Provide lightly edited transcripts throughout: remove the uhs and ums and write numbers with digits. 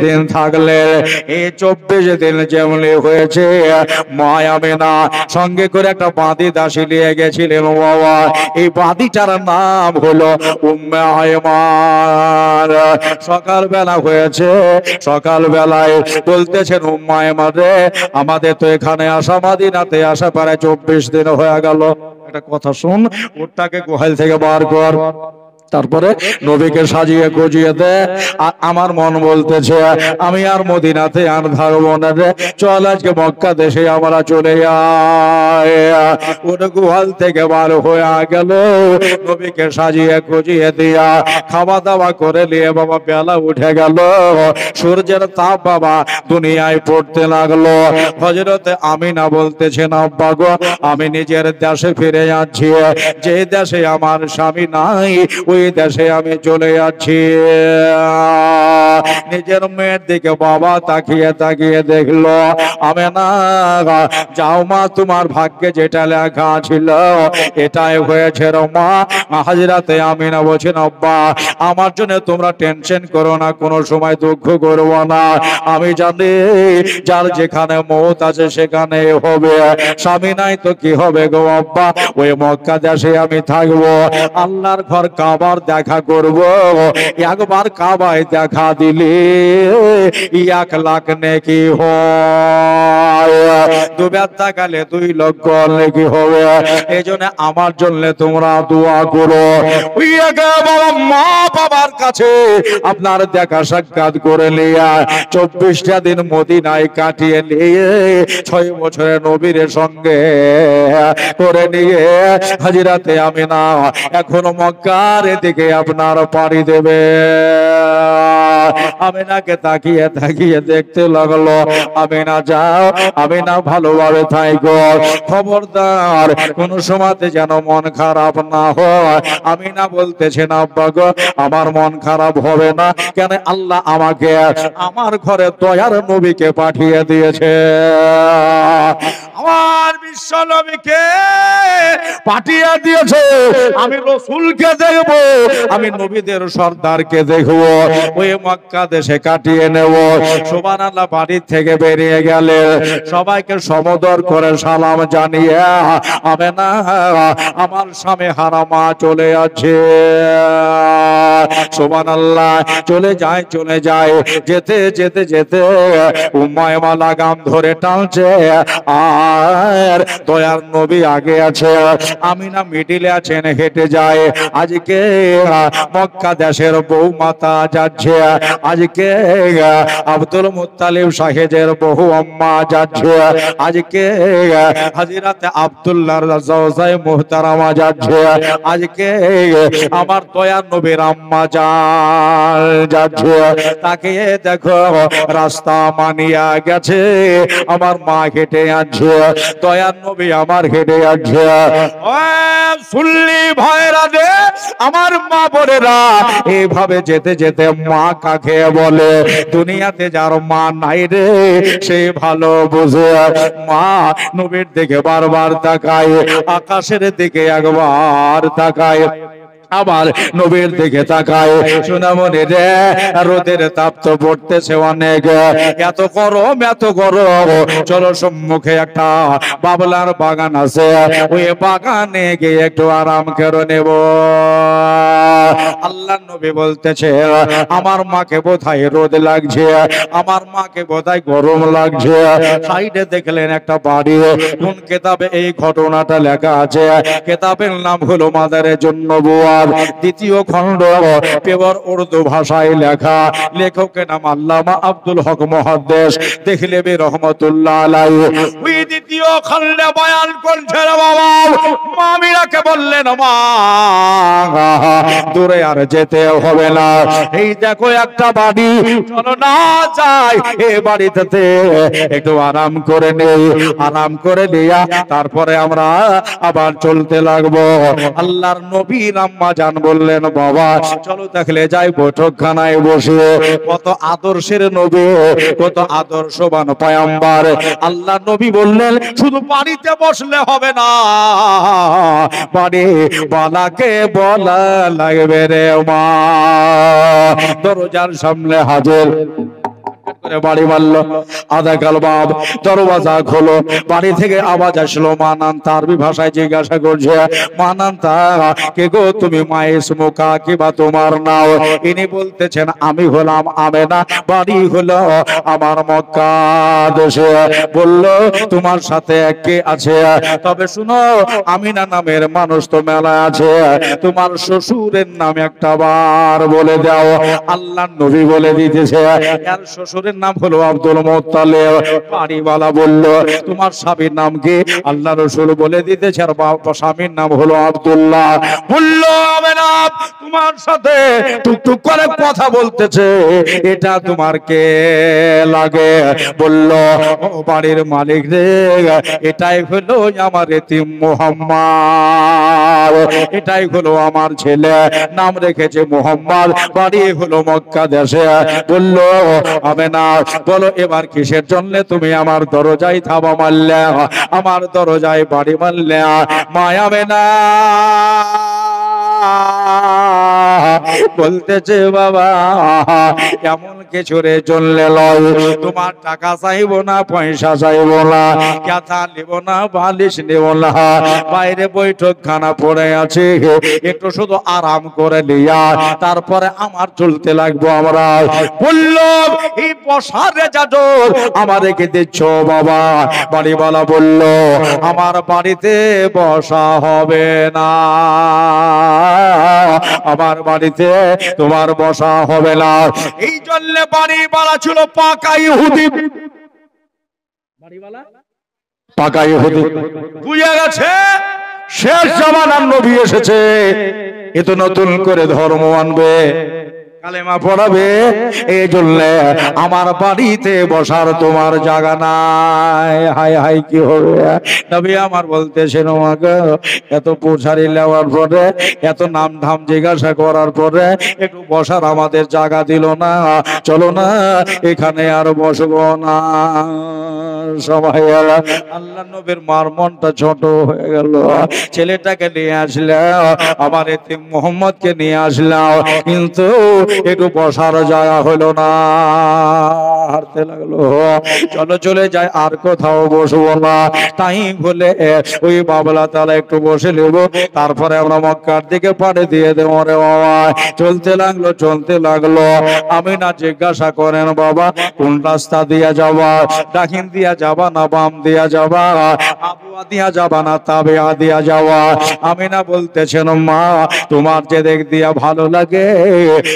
দিন থাকলে এই 24 দিন যেমনি হয়েছে মা আমেনা সঙ্গে করে একটা বাঁধি দাসী নিয়ে গেছিলেন বাবা। এই বাঁধিটার নাম হলো উম্মে আয়মান। সকালবেলা হয়েছে, সকালবেলায় বলতেছেন উম্মে আয়মান রে, আমাদের তো এখানে আসা মদিনাতে আসা প্রায় 24 দিন হয়ে গেল। একটা কথা শুন, ওটাকে গোহাল থেকে বার কর। তারপরে নবীকে সাজিয়ে গুজিয়ে দে। আমার মন বলতেছে আমি আর মদিনাতে আর থাকবো না রে, চল আজকে মক্কা দেশে আমরা চলে যাই। ওটা গুহাল থেকে বার হয়ে গেল, নবীকে সাজিয়ে গুজিয়ে দিয়া খাওয়া দাওয়া করে নিয়ে বাবা বেলা উঠে গেল, সূর্যের তাপ বাবা দুনিয়ায় পড়তে লাগলো। হযরতে আমিনা বলতেছেন আব্বা গো, আমি নিজের দেশে ফিরে যাচ্ছি, যে দেশে আমার স্বামী নাই ওই দেশে আমি চলে যাচ্ছি। নিজের মেয়ের দিকে বাবা তাকিয়ে তাকিয়ে দেখলো, আমেনা যাও মা, তোমার ভাগ্যে যেটা লেখা ছিল এটাই হয়েছে রে মা। হাজরাতে আমিনা বলছেন আব্বা আমার জন্য তোমরা টেনশন করো না, কোনো সময় দুঃখ করবো না। আমি জানি যার যেখানে মওত আছে সেখানে হবে, স্বামী নাই তো কি হবে গো আব্বা, ওই মক্কা দেশে আমি থাকবো, আল্লাহর ঘর কাবার দেখা করব। একবার কাবায় দেখা দিলে 1 লাখ নেকি হয়, দুবার তাকালে 2 লক্ষ নেকি হবে। এই জন্য আমার জন্য তোমরা দোয়া করো। ওই বাবা মা বাবার কাছে আপনার দেখা সাক্ষাৎ করে নিয়ে 24টা দিন মদিনায় কাটিয়ে নিয়ে 6 বছরের নবীর সঙ্গে করে নিয়ে হাজিরাতে আমিনা এখনো মক্কার দিকে আপনার পাড়ি দেবে। আমিনাকে তাকিয়ে তাকিয়ে দেখতে লাগলো, আমিনা যাও, আমিনা ভালোভাবে থাকো, খবরদার কোন সময়তে যেন মন খারাপ না হয়। আমিনা বলতেছেন আব্বা গো আমার মন খারাপ হবে না, কেন আল্লাহ আমাকে আমার ঘরে দয়ার নবীকে পাঠিয়ে দিয়েছে, আমার বিশ্ব নবীকে পাঠিয়ে দিয়েছে। আমি রাসূলকে দেখব, আমি নবীদের সর্দারকে দেখব, ওই মক্কা দেশে কাটিয়ে নেব। সুবহানাল্লাহ। বাড়ি থেকে বেরিয়ে গেলে সবাইকে সমদর করে সালাম জানিয়ে আমেনা আমার স্বামী হারামা চলে আছে। সুবহানাল্লাহ। চলে যায় চলে যায়, যেতে যেতে যেতে উম্মে আয়মান লাগাম ধরে টানছে, আর দয়ার নবী আগে আছে, আমিনা মিডিলে আছেন, হেঁটে যায়। আজকে মক্কা দেশের বউ মাতা যাচ্ছে, আজকে আব্দুল মুত্তালিব সাহেবের বহু আম্মা যাচ্ছে, আজকে হাজিরাতে আব্দুল্লাহর জাওজায়ে মুহতারামা যাচ্ছে, আজকে আমার দয়ার নবীর আম্মা যাচ্ছে। তাকে দেখো রাস্তা মানিয়া গেছে, আমার মা হেঁটে যাচ্ছে, দয়ার নবী আমার হেঁটে যাচ্ছে। শুনলি ভাইরা রে, আমার মা বোনেরা, এইভাবে যেতে যেতে মা কাকে বলে, দুনিয়াতে যার মা নাই রে সে ভালো বোঝে। মা নবীর দিকে বারবার তাকায়, আকাশের দিকে একবার তাকায়, আবার নবীর দিকে তাকায়। সোনামণি রে, রোদের তাপ তো পড়তেছে অনেক, এত গরম এত গরম, চলো সম্মুখে একটা বাবলার বাগান আছে, ওই বাগানে গিয়ে একটু আরাম করে নেব। আল্লাহ নবী বলতেছে আমার মাকে বোধহয় রোদ লাগছে, আমার মাকে বোধহয় গরম লাগছে। সাইডে দেখলেন একটা বাড়ি, কোন কিতাবে এই ঘটনাটা লেখা আছে? কিতাবের নাম হলো মাদারের জন্য বুয়া, দ্বিতীয় খণ্ড, পেওয়ার উর্দু ভাষায় লেখা, লেখকের নাম আল্লামা আব্দুল হক মুহাদ্দিস দেহলভী রহমাতুল্লাহ আলাইহি। ওই দ্বিতীয় খণ্ডে বয়ান করছেন বাবা, মামিরাকে বললেন মা দূরে আর যেতে হবে না, এই দেখো একটা বাড়ি, চলো না যাই এই বাড়িতে একটু আরাম করে নেই, আরাম করে নিয়া তারপরে আমরা আবার চলতে লাগবো। আল্লাহর নবীর আম্মা জান বললেন বাবা চলো তাহলে যাই বৈঠকখানায় বসে। কত আদর্শের নবী, কত আদর্শবান পয়গম্বর। আল্লাহ নবী বললেন শুধু বাড়িতে বসলে হবে না, বাড়ি বালাকে বলা লাগবে রে মা। দরজার সামনে হাজির করে বাড়ি মারলো। আধা কাল বাপ দরওয়াজা খোলো, বাড়ি থেকে আওয়াজ আসলো মানান তারবি ভাষায় জিজ্ঞাসা করছে, মানান তা কে গো তুমি? মায়ের মুখা কিবা তোমার নাও? ইনি বলতেছেন আমি হলাম আমেনা, বাড়ি হলো আমার মক্কা দেশে। বলল তোমার সাথে কে আছে? তবে শুনো, আমিনা নামের মানুষ তো মেলা আছে, তোমার শ্বশুরের নাম একটা বার বলে দাও। আল্লাহ নবী বলে দিতেছে এর শ্বশুরের নাম হলো আব্দুল মুত্তালিব। বাড়িওয়ালা বলল তোমার স্বামীর নাম কি? আল্লাহ রাসূল বলে দিতেছে আর স্বামীর নাম হলো আব্দুল্লাহ। বলল আমেনা তোমার সাথে টুকটুক করে কথা বলতেছে, এটা তোমার কে লাগে? বলল ও বাড়ির মালিক রে, এটাই হলো আমার এতিম মুহাম্মদ, এটাই হলো আমার ছেলে, নাম রেখেছে মুহাম্মদ, বাড়ি হলো মক্কা দেশে। বলল আমেনা বলো এবার কিসের জন্য তুমি আমার দরজায় থাবা মারলে, আমার দরজায় বাড়ি মারলে? মা আমেনা বলতেছে বাবা এমন কিছু রে চললে লয়, তোমার টাকা চাইবো না, পয়সা চাইবো না, কথা নিব না, বালিশ নিব না, বাইরে বৈঠক খানা পড়ে আছে, একটু শুধু আরাম করে লিয়া তারপরে আমার চলতে লাগবো আমরা। বললাম এই বসারে যাদো আমার রেখে দিচ্ছ বাবা? বাড়িওয়ালা বলল আমার বাড়িতে বসা হবে না, আমার বাড়িতে তোমার বসা হবে না। এই জন্য বাড়িওয়ালা ছিল পাকা ইহুদি, বাড়িওয়ালা পাকা ইহুদি। বুঝে গেছে শেষ জামানার নবী এসেছে, এ তো নতুন করে ধর্ম আনবে, কালেমা পড়াবে, এই জন্য আমার বাড়িতে বসার তোমার জায়গা নাই। হাই হাই কি হবে? নবী আমার বলতেছেন আমাকে এত পোছারি নেওয়ার পরে, এত নাম ধাম জিজ্ঞাসা করার পরে একটু বসার আমাদের জায়গা দিল না, চলো না এখানে আর বসবো না। সবাই আল্লাহ নবীর মার মনটা ছোট হয়ে গেল, ছেলেটাকে নিয়ে আসলাম, আমার এতিম মুহাম্মদকে নিয়ে আসলাম, কিন্তু একটু বসার জায়গা হলো না, হারতে লাগলো। চলো চলে যায়, আর কোথাও বসবো না। তাই বলে ওই বাবলা তালা একটু বসে নেব, তারপরে আমরা মক্কার দিকে পাড়ে দিয়ে দেবো রে বাবা। চলতে লাগলো চলতে লাগলো। আমি না জিজ্ঞাসা করেন বাবা কোন রাস্তা দিয়া যাবা, দাখিন দিয়া যাবা না বাম দিয়া যাবা, আবুয়া দিয়া যাবা না তাবেয়া দিয়া যাওয়া? আমি না বলতেছেন মা তোমার যে দিক দিয়া ভালো লাগে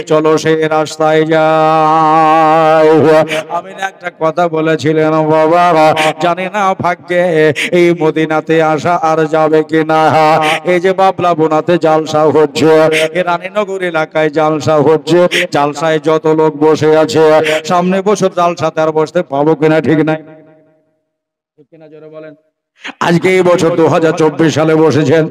চলো সেই রাস্তায় যাই। আমি না একটা কথা বলেছিলেন বাবা, জানি না ভাগ্যে এই মদিনাতে আসা আর যাবে কিনা। এই যে বাবলা বোনাতে জালসা হচ্ছে, এই রানীনগর এলাকায় জালসা হচ্ছে, জালসায় যত লোক বসে আছে, সামনে বছর জালসাতে আর বসতে পাবো কিনা ঠিক নাই, কিনা জোরে বলেন। আজকে এই বছর 2024 সালে বসেছেন,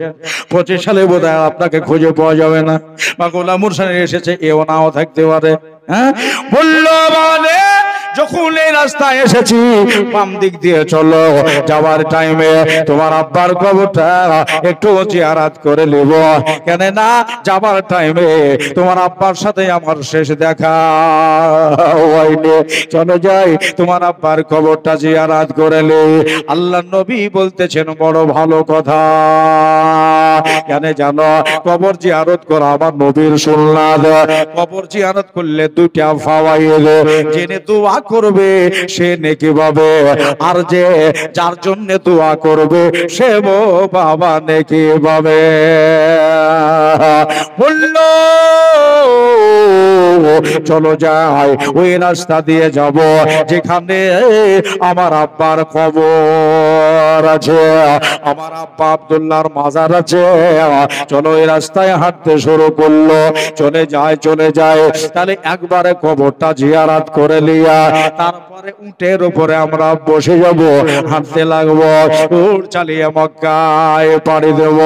25 সালে বোধহয় আপনাকে খুঁজে পাওয়া যাবে না, বা গোলাম মুরসাদ এসেছে এও নাও থাকতে পারে। হ্যাঁ বললো বলে যখন এই রাস্তায় এসেছি বাম দিক দিয়ে চলো, যাওয়ার টাইমে তোমার আব্বার কবরটা একটু জিয়ারত করে নেব, কেন না যাওয়ার টাইমে তোমার আব্বার সাথে আমার শেষ দেখা হয়নি, চলো যাই তোমার আব্বার কবরটা জিয়ারত করে নে। আল্লাহ নবী বলতেছেন বড় ভালো কথা, কেন জানো কবর জিয়ারত করা আমার নবীর সুন্নাত। কবর জিয়ারত করলে দুইটা ফাওয়ায়েদ, জেনে দোয়া করবে সে নেকি পাবে, আর যে যার জন্য দোয়া করবে সে বাবা নেকি পাবে। বলল চলো যাই ওই রাস্তা দিয়ে যাব যেখানে আমার আব্বার কবর আছে, আমার আব্বা আব্দুল্লাহর মাজার আছে। চলো এই রাস্তায় হাঁটতে শুরু করলো, চলে যায় চলে যায়। তাহলে একবারে কবরটা জিয়ারত করে লিয়া তারপরে উটের উপরে আমরা বসে যাব, হাঁটতে লাগবো, উট চালিয়ে মক্কায় পাড়ি দেব।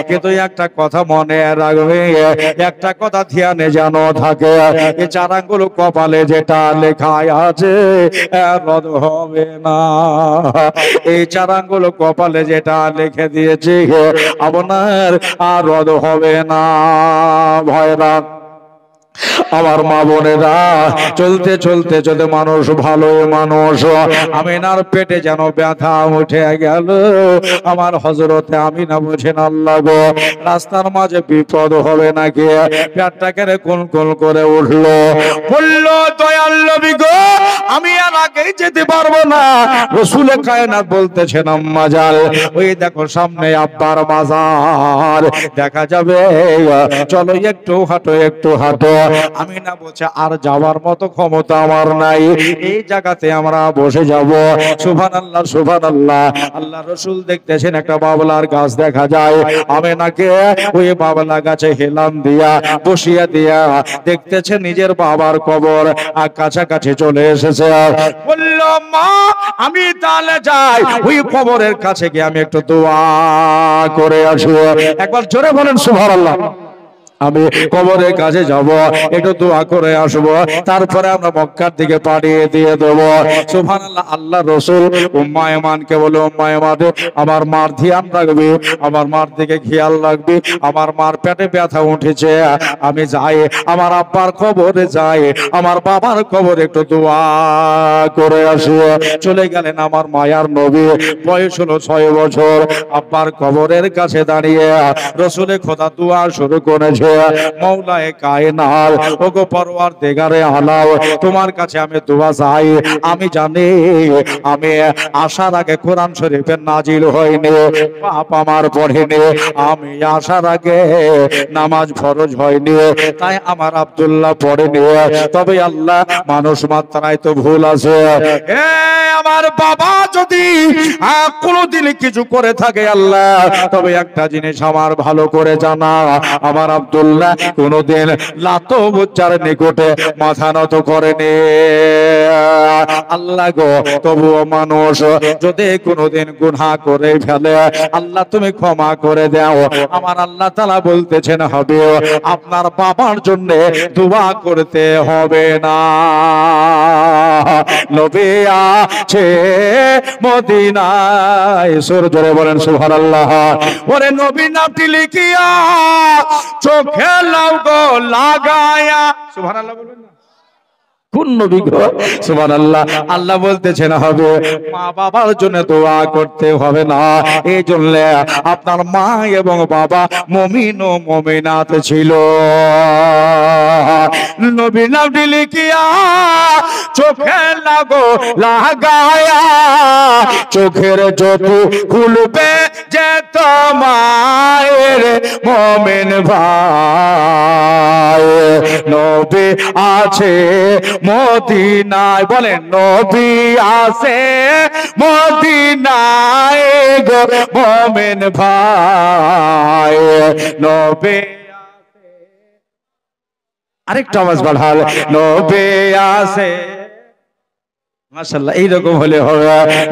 কিন্তু একটা কথা মনে রাখবে, একটা কথা ধ্যানে যেন থাকে, এই চারাগুলো কপালে যেটা লেখা আছে রদ হবে না। এই চারাগুলো কপালে যেটা লিখে দিয়েছে আপনার আর রদ হবে না। ভয়রা আমার মা বোনেরা, চলতে চলতে চলতে মানুষ ভালো মানুষ, আমিনার পেটে যেন ব্যথা উঠে গেল। আমার হযরতে আমিনা বলছেন, আল্লাহ গো, রাস্তার মাঝে বিপদ হবে নাকি? পেটটাকে কোন কোন করে উঠলো, বলল, দয়াল নবী গো, আমি আর আগে যেতে পারবো না। রাসূলে কায়নাত বলতেছেন, আম্মা জান, ওই দেখো সামনে আব্বার মাজার দেখা যাবে, চলো একটু হাঁটো, একটু হাঁটো। আমিনা বলছে, আর যাওয়ার মতো ক্ষমতা আমার নাই, এই জায়গাতে আমরা বসে যাব। সুবহানাল্লাহ, সুবহানাল্লাহ। আল্লাহ রাসূল দেখতেছেন একটা বাবলার গাছ দেখা যায়, আমিনাকে ওই বাবলা গাছে হেলান দিয়া বসিয়া দিয়া দেখতেছে নিজের বাবার কবর আর কাছাকাছি চলে এসেছে। বলল, মা, আমি তাহলে যাই, ওই কবরের কাছে গিয়ে আমি একটু দোয়া করে আসবো। একবার জোরে বলেন সুবহানাল্লাহ। আমি কবরের কাছে যাব, একটু দোয়া করে আসব, তারপরে আমরা মক্কার দিকে পাঠিয়ে দিয়ে দেব। সুবহানাল্লাহ। আল্লাহ রাসূল উম্মে আয়মানকে বলে, উম্মে আয়মান, আমার মার ধ্যান রাখবি, আমার মার দিকে খেয়াল রাখবি, আমার মার পেটে ব্যথা উঠেছে, আমি যাই আমার আব্বার কবরে যাই, আমার বাবার কবরে একটু দোয়া করে আসি। চলে গেলেন আমার মায়ার নবী, বয়স হলো 6 বছর। আব্বার কবরের কাছে দাঁড়িয়ে রাসূলে খোদা দোয়া শুরু করেছে, মওলায়ে কায়নাত, ওগো পরওয়ারদিগারে আলাম, তোমার কাছে আমি দোয়া চাই। আমি জানি আমি আসার আগে কোরআন শরীফের নাজিল হয়নি, বাপ আমার পড়েনি, আমি আসার আগে নামাজ ফরজ হয়নি, তাই আমার আব্দুল্লাহ পড়েনি। তবে আল্লাহ, মানুষ মাত্রায় তো ভুল আছে। আমার বাবা যদি কোনদিন কিছু করে থাকে আল্লাহ, তবে একটা জিনিস আমার ভালো করে জানা, আমার আব্দুল্লাহ কোনদিন লাতো বুচ্চার নিকটে মাথা নত করেনি। আল্লাহ গো, তবুও মানুষ যদি কোনদিন গুনাহ করে ফেলে, আল্লাহ তুমি ক্ষমা করে দাও। আমার আল্লাহ তাআলা বলতেছেন, হবে আপনার বাবার জন্য দোয়া করতে হবে না। নবী আছে মদিনায়, সুর জোরে বলেন সুবহানাল্লাহ। ওরে নবী নামটি লিখিয়া চোখে লাও গো লাগায়া, সুবহানাল্লাহ বলুন না। কোন নবী গো? সুবহানাল্লাহ। আল্লাহ বলতেছেন, হবে মা বাবার জন্য দোয়া করতে হবে না। এই জন্য আপনার মা এবং বাবা মুমিন ও মুমিনাত ছিল। নবী নামটি লিখিয়া চোখে লাগো লাগায়া, চোখের জ্যোতি খুলবে যে তোমার মুমিন ভাই। নবী আছে মদিনায়, বলেন নবী আছে মদিনায় গো মুমিন ভাই। নবী আরেকটা আওয়াজ বাড়াল, নবী আছে। মাশাআল্লাহ, এইরকম হলে হবে।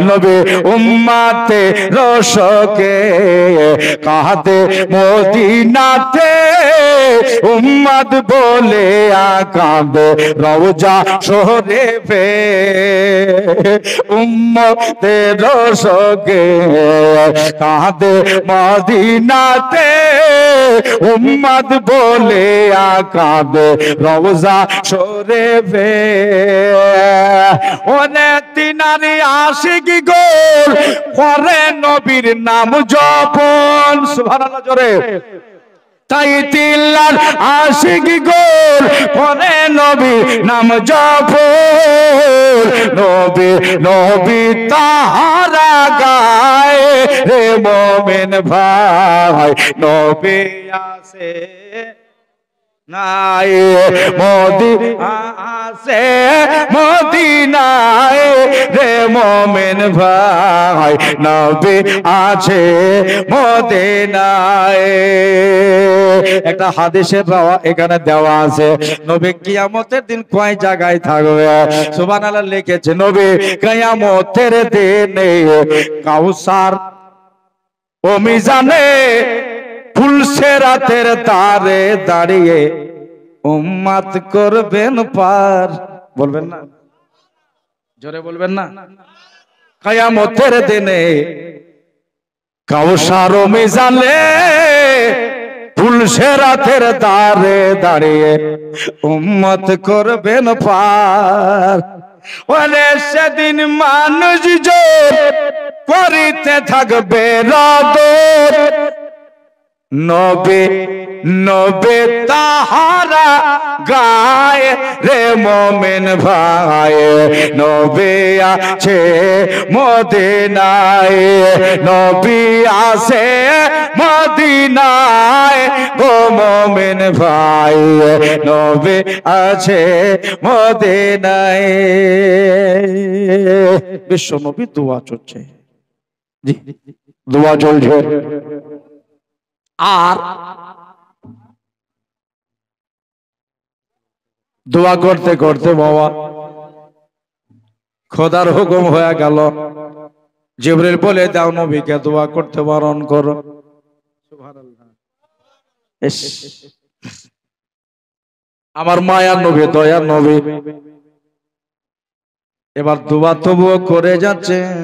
নবী উম্মতে রশকে কাঁদে মদিনাতে, উম্মত বলে কাঁদে রওজা শরীফে। উম্মতে রশকে কাঁদে মদিনাতে, উম্মত বলে কাঁদে রওজা শরীফে। তিনারি আশিকি গোল করে নবীর নাম জপন, সুবহানাল্লাহ জোরে। তাই তিল্লার আশিকি গোল করে নবীর নাম জপন। নবী নবী তাহারা গায় রে মুমিন ভাই। নবী আছে নাই মদিনা আছে মদিনায় রে মুমিন ভাই। নবী আছে মদিনায়। একটা হাদিসের এখানে দেওয়া আছে, নবী কিয়ামতের দিন কয় জায়গায় থাকবে। সুবহানাল্লাহ লিখেছে, নবী কিয়ামতের দিনে কাউসার ও মিজানে ফুলসেরাতের তারে দাঁড়িয়ে উম্মত করবেন পার। বলবেন না, জোরে বলবেন না। কিয়ামতের দিনে কাউসার ও মিজানে পুলসেরাতের দ্বারে দাঁড়িয়ে উম্মত করবেন পার। ওরে সেদিন মানুষ জোর করিতে থাকবে রাদর, নবে নবে তাহারা গায় রে মোমেন ভাই, নবে আছে মদিনায়, নবী আছে মদিনায় গো মোমেন ভাই, নবে আছে মদিনায়। বিশ্ব নবী দোয়া চলছে, জি দোয়া চলছে। আর দোয়া করতে করতে বাবা খোদার হুকুম হয়ে গেল, জিবরিল বলে দাও নবীকে দোয়া করতে বারণ করো। আমার মায়ার নবী, দয়ার নবী, এবার দোয়া তবুও করে যাচ্ছেন,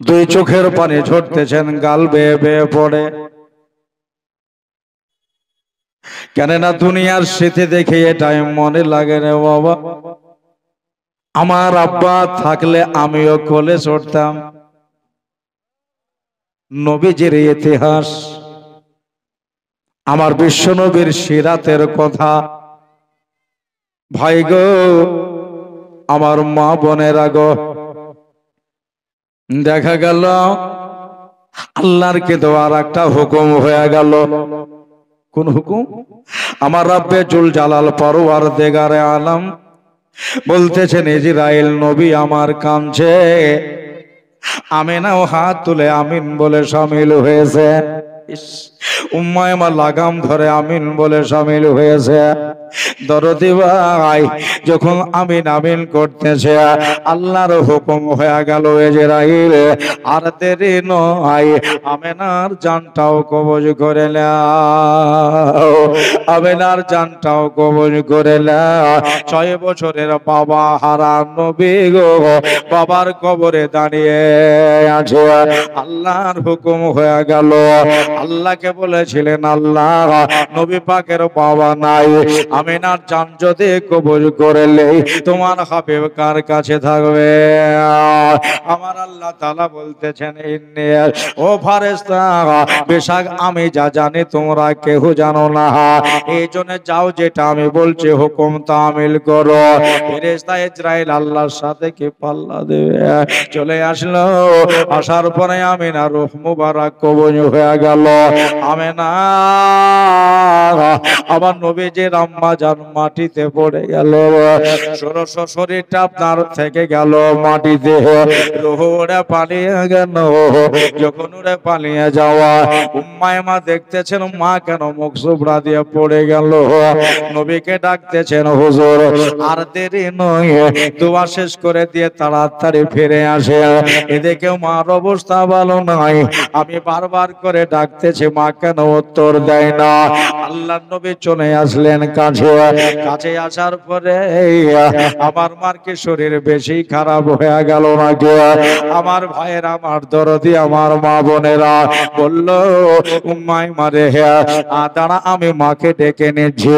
দুই চোখের পানি ঝরতেছেন, গাল বেয়ে বেয়ে পড়ে। কেননা দুনিয়ার স্মৃতি দেখে এটাই মনে লাগে রে বাবা, আমার আব্বা থাকলে আমিও কোলে চড়তাম। নবীজির ইতিহাস, আমার বিশ্ব নবীর সিরাতের কথা, ভাই গো আমার মা বোনেরা গো, দেখা গেল আল্লাহর কে দেওয়ার একটা হুকুম হয়ে গেল। কোন হুকুম? আমার রব্বে জুল জালাল পরওয়ারদিগারে আলম বলতেছেন, ইজরাইল নবী আমার কাঁদছে। আমিনাও হাত তুলে আমিন বলে শামিল হয়েছে। উম্মে মা লাগাম ধরে আমিন বলে শামিল হয়েছে। দরদি ভাই যখন আমিন আমিন করতেছে, আল্লাহর হুকুম হয়ে গেল ইজরাইল আর দেরি নয়, আমিনার জানটাও কবজ করে নাও, আমিনার জানটাও কবজ করে নাও। 6 বছরের বাবা হারা নবী গো বাবার কবরে দাঁড়িয়ে আছে, আল্লাহর হুকুম হয়ে গেল। আল্লাহকে বলেছিলেন, আল্লাহ নবী পাকের বাবা নাই, আমিনার জান যদি কবুল করলে তোমার হাবিব কার কাছে থাকবে? আমার আল্লাহ তাআলা বলতেছেন, ও ফেরেশতা বেশক আমি যা জানি তোমরা কেউ জানো না, এই জন্য যাও যেটা আমি বলছি হুকুম তামিল করো। ফেরেশতা ইজরাইল আল্লাহর সাথে কি পাল্লা দেবে? চলে আসলো, আসার পরে আমিনা রূহ মুবারক কবুল হয়ে গেল। আমিনা আমার নবীজির আম্মা জান মাটিতে পড়ে গেল, ষোড়শ শরীরটা আপনার থেকে গেল মাটিতে, রূহ উড়ে পালিয়ে গেল। যখন উড়ে পালিয়ে যাওয়া উম্মে মা দেখতেছেন মা কেন মুখ সুবড়া দিয়ে পড়ে গেল। নবীকে ডাকতেছেন, হুজুর আর দেরি নয়, দোয়া শেষ করে দিয়ে তাড়াতাড়ি ফিরে আসে। এদিকে মার অবস্থা ভালো নাই, আমি বারবার করে ডাকতেছি, মা কেন উত্তর দেয় না। আল্লাহর নবী চলে আসলেন কাছে, কাছে আসার পরে আমার মার কি শরীর বেশি খারাপ হয়ে গেল নাকি? আমার ভাইয়ের, আমার দরদি, আমার মা বোনেরা বলল, উম্মাই মারে দাঁড়া আমি মাকে ডেকে নিচ্ছি।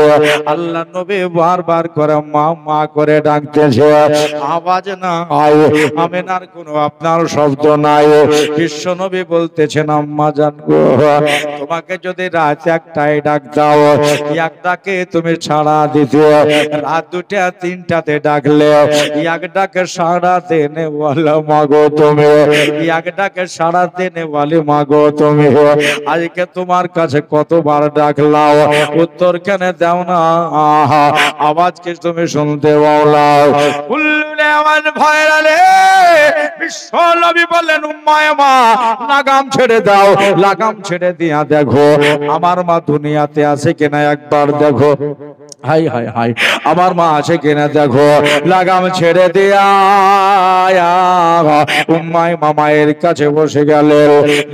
আল্লাহর নবী বারবার করে মা মা করে ডাকতেছে, আওয়াজ না আয়, আমিনার কোনো আপনার শব্দ নাই। বিশ্ব নবী বলতেছেন, আম্মা জান গো তোমাকে যদি রাত একটাই ডাক দাও, এক ডাকে তুমি ছাড়া দিতে, রাত 2টা 3টাতে ডাকলে এক ডাকে সাড়া দেনে ওয়ালা মাগো তুমি, এক ডাকে সাড়া দেনে ওয়ালি মাগো তুমি। আজকে তোমার কাছে কতবার ডাকলাও, উত্তর কেন দাও না? আওয়াজ কি তুমি শুনতে পাওলা? কুল্লুনে আওয়াজ ভাইরালে বিশ্ব নবী বললেন, উম্মে মা লাগাম ছেড়ে দাও, লাগাম ছেড়ে দিয়া দেখো আমার মা দুনিয়াতে আছে কিনা একবার দেখো। হাই হাই হাই, আমার মা আছে কিনা দেখো। লাগাম ছেড়ে দিয়া উম্মে মা মায়ের কাছে বসে গেল,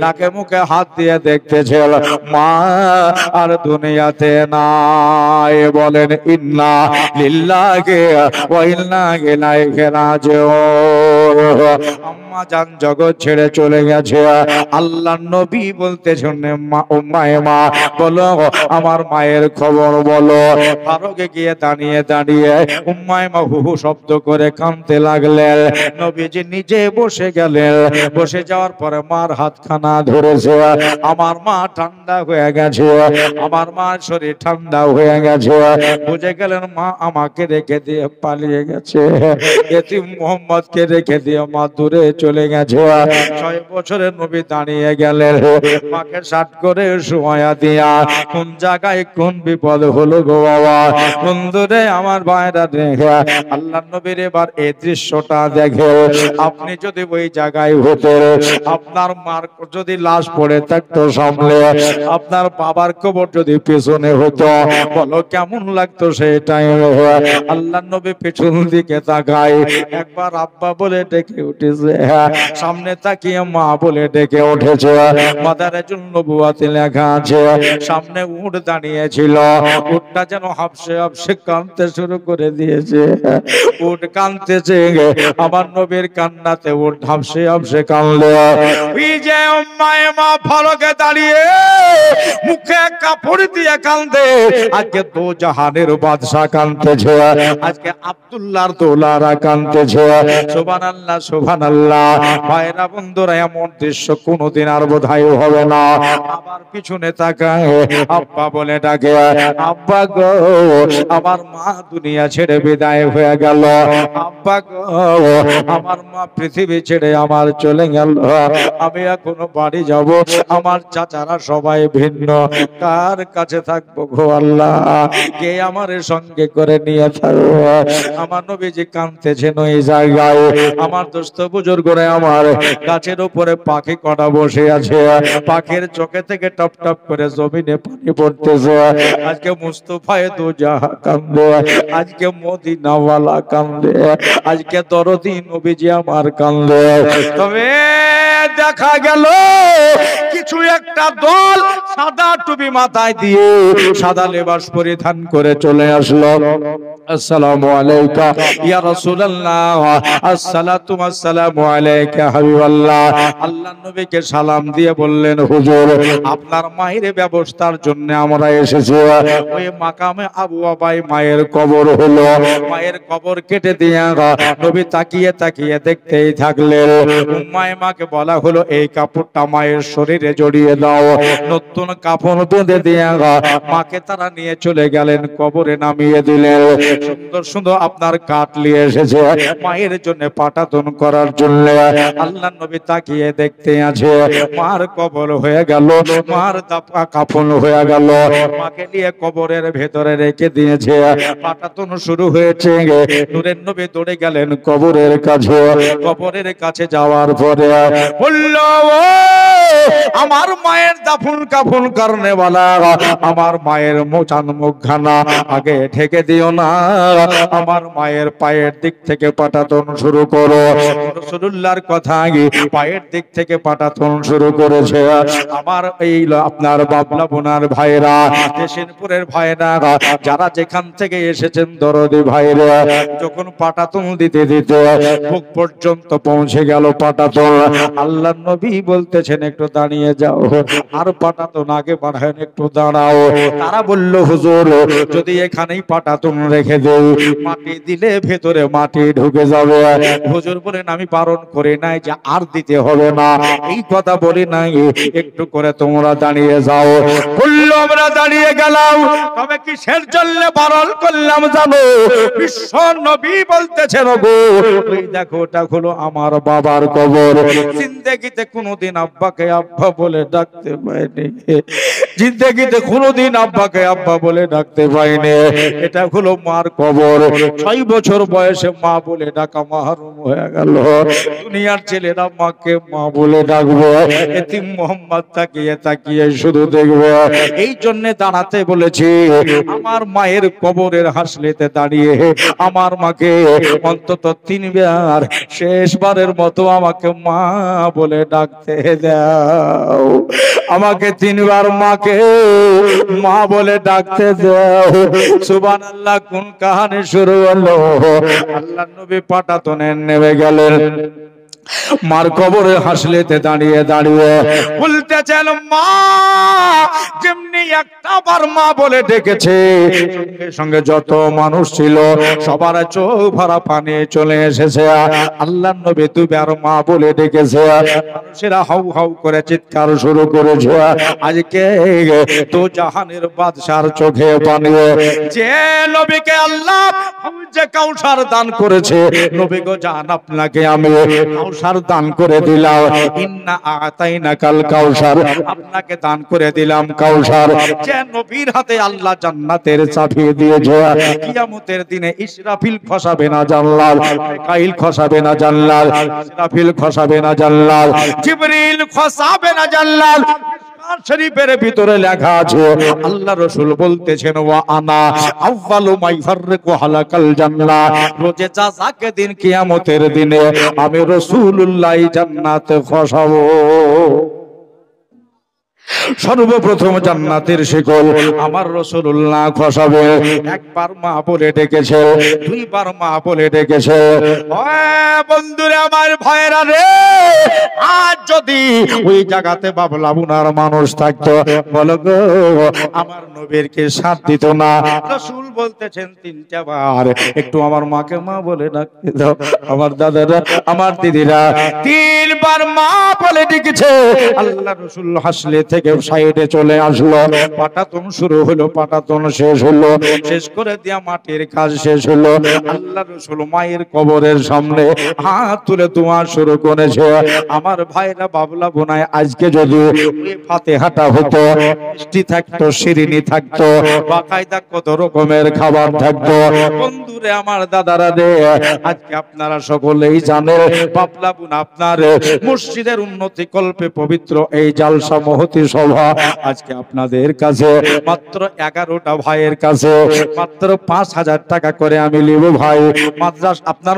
নাকে মুখে হাত দিয়ে দেখতেছে মা আর দুনিয়াতে নাই। বলেন ইন্না লিল্লাহি ওয়া ইন্না ইলাইহি রাজিউন। আম্মা জান জগৎ ছেড়ে চলে গেছে। আল্লাহর নবী বলতেছেন মা উম্মায়ে মা বলো আমার মায়ের খবর বলো। ফারুকে গিয়ে দাঁড়িয়ে দাঁড়িয়ে উম্মায়ে মা হু হু শব্দ করে কাঁদতে লাগলেন। নবীজি নিজে বসে গেলেন। বসে যাওয়ার পরে মার হাতখানা ধরেছে। আমার মা ঠান্ডা হয়ে গেছে, আমার মার শরীর ঠান্ডা হয়ে গেছে। বুঝে গেলেন মা আমাকে রেখে দিয়ে পালিয়ে গেছে, এতিম মোহাম্মদকে রেখে দিয়ে মা দূরে চলে গেছে। 6 বছরের নবী দাঁড়িয়ে গেলেন, মাকে সাট করে শোয়া দিয়া কোন জায়গায় কোন বিপদ হলো গো বাবা। বন্ধুরে আমার ভাইরা দেখে আল্লাহ নবীর এবার এই দৃশ্যটা দেখে আপনি যদি ওই জায়গায় হতে, আপনার মার যদি লাশ পড়ে থাকতো সামনে, আপনার বাবার কবর যদি পেছনে হতো, বলো কেমন লাগতো সেই টাইমে। আল্লাহ নবী পেছন দিকে তাকায়, একবার আব্বা বলে ডেকে উঠেছে, সামনে তাকিয়ে মা বলে ডেকে উঠেছে। মাদারেজুন নবুওয়াতে লেখা আছে সামনে উট দাঁড়িয়েছিল, উটটা যেন হাফসে হাফসে কাঁদতে শুরু করে দিয়েছে। উট কাঁদতেছে, আমার নবীর কান্নাতে উট হাফসে হাফসে কাঁদলো। ওই যে উম্মায়ে মা ফারুকে দাঁড়িয়ে মুখে কাপড় দিয়ে কাঁদে। আজকে দো জাহানের বাদশা কাঁদতেছে, আজকে আব্দুল্লাহর দোলারা কাঁদতেছে। সুবহানাল্লাহ সুবহানাল্লাহ। ভাইরা বন্ধুরা এমন দৃশ্য কোনোদিন আর বোধহয় হবে না। আবার পিছনে তাকায় আব্বা বলে ডাকে, আব্বা গো আমার মা দুনিয়া ছেড়ে বিদায় হয়ে গেল, আব্বা গো আমার মা পৃথিবী ছেড়ে আমার চলে গেল, আমি এখনো বাড়ি যাব, আমার চাচারা সবাই ভিন্ন, কার কাছে থাকবো গো আল্লাহ, কে আমার সঙ্গে করে নিয়ে থাকবো। আমার নবীজি কাঁদতেছেন ওই জায়গায়। আমার দোস্ত বুজুর্গরা আমার গাছের উপরে পাখি কটা বসে আছে, পাখির চোখে থেকে টপ টপ করে জমিনে পানি পড়তেছে। আজকে মুস্তাফায়ে দু জাহান কান্দে, আজকে মদিনাওয়ালা কান্দে, আজকে দরদি নবীজি আমার কান্দে। তবে দেখা গেল কিছু একটা দল সাদা টুপি মাথায় দিয়ে সাদা লেবাস পরিধান করে চলে আসলো। আসসালামু আলাইকা ইয়া রাসূলুল্লাহ, আসসালাতু ওয়াসসালামু আলাইকা হাবিবাল্লাহ। আল্লাহর নবীকে সালাম দিয়ে বললেন, হুজুর আপনার মায়ের ব্যবস্থার জন্য আমরা এসেছি। ওই মাকামে আবু ওবাই মায়ের কবর হলো, মায়ের কবর কেটে দিয়ে নবী তাকিয়ে তাকিয়ে দেখতেই থাকলেন। উম্মায়ে মাকে বলা হলো এই কাপড়টা মায়ের শরীরে জড়িয়ে দাও। নতুন কাপড় বেঁধে দিয়ে মাকে তারা নিয়ে চলে গেলেন, কবরে নামিয়ে দিলেন। সুন্দর সুন্দর আপনার কাঠ নিয়ে এসেছে মায়ের জন্য পাটাতন করার জন্য। আল্লাহর নবী তাকিয়ে দেখতে আছে, মার কবর হয়ে গেল, মার দাপা কাফন হয়ে গেল, মাকে নিয়ে কবরের ভেতরে রেখে দিয়েছে। পাটাতন শুরু হয়েছে। নূরের নবী দৌড়ে গেলেন কবরের কাছে। কবরের কাছে যাওয়ার পরে বলল, আমার মায়ের দাফন কাফন করনে वाला, আমার মায়ের মোচান মুখখানা আগে ঢেকে দিও না, আমার মায়ের পায়ের দিক থেকে পাটাতন শুরু করো। রাসূলুল্লাহর কথা পায়ের দিক থেকে পাটাতন শুরু করেছে। আমার এই আপনার বাবলা বোনার ভাইরা, দেশিনপুরের ভাইরা, যারা যেখান থেকে এসেছেন দরদি ভাইরা, যখন পাটাতন দিতে দিতে বুক পর্যন্ত পৌঁছে গেল পাটাতন, আল্লাহর নবী বলতেছেন একটু দাঁড়িয়ে যাও, আর পাটাতন আগে বাড়ান, একটু দাঁড়াও। তারা বলল, হুজুর যদি এখানেই পাটাতন রেখে দেই, মাটি দিলে ভেতরে মাটি ঢুকে যাবে। হুজুর বলেন, আমি বারণ করে নাই যে আর দিতে হবে না, এই কথা বলি নাই, একটু করে তোমরা দাঁড়িয়ে যাও। বলল, আমরা দাঁড়িয়ে গেলাম, তবে কিসের জন্য বারণ করলাম জানো? বিশ্ব নবী বলতেছেন, গো ওই দেখো ওটা হলো আমার বাবার কবর। জিন্দেগিতে কোনোদিন আব্বাকে আব্বা বলে ডাকতে পাইনি, জিন্দেগিতে কোনোদিন আব্বাকে আব্বা বলে ডাকতে পাইনি। এটা হলো মার কবর। 6 বছর বয়সে মা বলে ডাকা মাহরুম হয়ে গেল। দুনিয়ার ছেলেরা মাকে মা বলে ডাকবে, এতিম মোহাম্মদ তাকিয়ে তাকিয়ে শুধু দেখবে। এই জন্য দাঁড়াতে বলেছি, আমার মায়ের কবরের হাসলিতে দাঁড়িয়ে আমার মাকে অন্তত 3 বার শেষবারের মতো আমাকে মা বলে ডাকতে দাও, আমাকে 3 বার মাকে মা বলে ডাকতে দাও। সুবহানাল্লাহ। কোন কাহিনী শুরু হলো? আল্লাহর নবী পাটাতনে নেমে গেলেন। মার কবরে হাসলেতে দাঁড়িয়ে দাঁড়িয়ে বলতেছেন, মা যেমনি একটা বার মা বলে ডেকেছে, সঙ্গে সঙ্গে যত মানুষ ছিল সবার চোখ ভরা পানি চলে এসেছে। আল্লাহর নবী দুবার মা বলে ডেকেছে, মানুষেরা হাউ হাউ করে চিৎকার শুরু করেছে। আজকে তো জাহানের বাদশার চোখে পানি, যে নবীকে আল্লাহ যে কাউসার দান করেছে, নবী গো জান আপনাকে আমি কাউসার দান করে দিলাম, ইন্না আতাইনাকাল কাউসার, আপনাকে দান করে দিলাম কাউসার। যে নবীর হাতে আল্লাহ জান্নাতের চাবি দিয়েছে, কিয়ামতের দিনে ইসরাফিল খসাবে না জান্নাত, মিকাইল খসাবে না জান্নাত, ইসরাফিল খসাবে না জান্নাত, জিবরিল খসাবে না জান্নাত। শরীফের ভিতরে লেখা আছে, আল্লাহ রাসূল বলতেছেন, ওয়া আনা আউয়ালু মা ইফাররিকু হালাকাল জান্নাহ, রোজে জাযাকে দিন কিয়ামতের দিনে আমি রাসূলুল্লাহ জান্নাতে খসাবো। সর্বপ্রথম জান্নাতের শিকল আমার রাসূলুল্লাহ খসাবে। একবার মা বলে ডেকেছে, দুইবার মা বলে ডেকেছে। ও বন্ধুরা আমার, ভাইরা রে, আজ যদি ওই জায়গাতে বাবলা বুনার মানুষ থাকতো, বলো গো আমার নবীর কে সাথ দিত না? রাসূল বলতেছেন তিনটা বার, একটু আমার মাকে মা বলে ডাকতে দাও, আমার দাদারা আমার দিদিরা তিনবার মা বলে ডেকেছে। আল্লাহ রাসূল হাসলে থেকে সাইডে চলে আসলো, পাটাতন শুরু হলো, পাটাতন শেষ হলো, শেষ করে দিয়া মাটির কাজ শেষ হলো। আল্লাহ রাসূল মায়ের কবরের সামনে হাত তুলে দোয়া শুরু করেছে। আমার ভাইরা বাবলা বোনায়, আজকে যদি ওই ফাতিহাটা হতো, মিষ্টি থাকতো, শিরিনি থাকতো, বাকায়দা কত রকমের খাবার থাকতো। বন্ধুরে আমার, দাদারা রে, আজকে আপনারা সকলেই জানেন বাবলা বোন আপনার মসজিদের উন্নতি কল্পে পবিত্র এই জালসা মহতি সভা আজকে আপনাদের কাছে মাত্র 11টা ভাইয়ের কাছে মাত্র 5,000 টাকা করে আমি নিব ভাই। মাদ্রাসা আপনার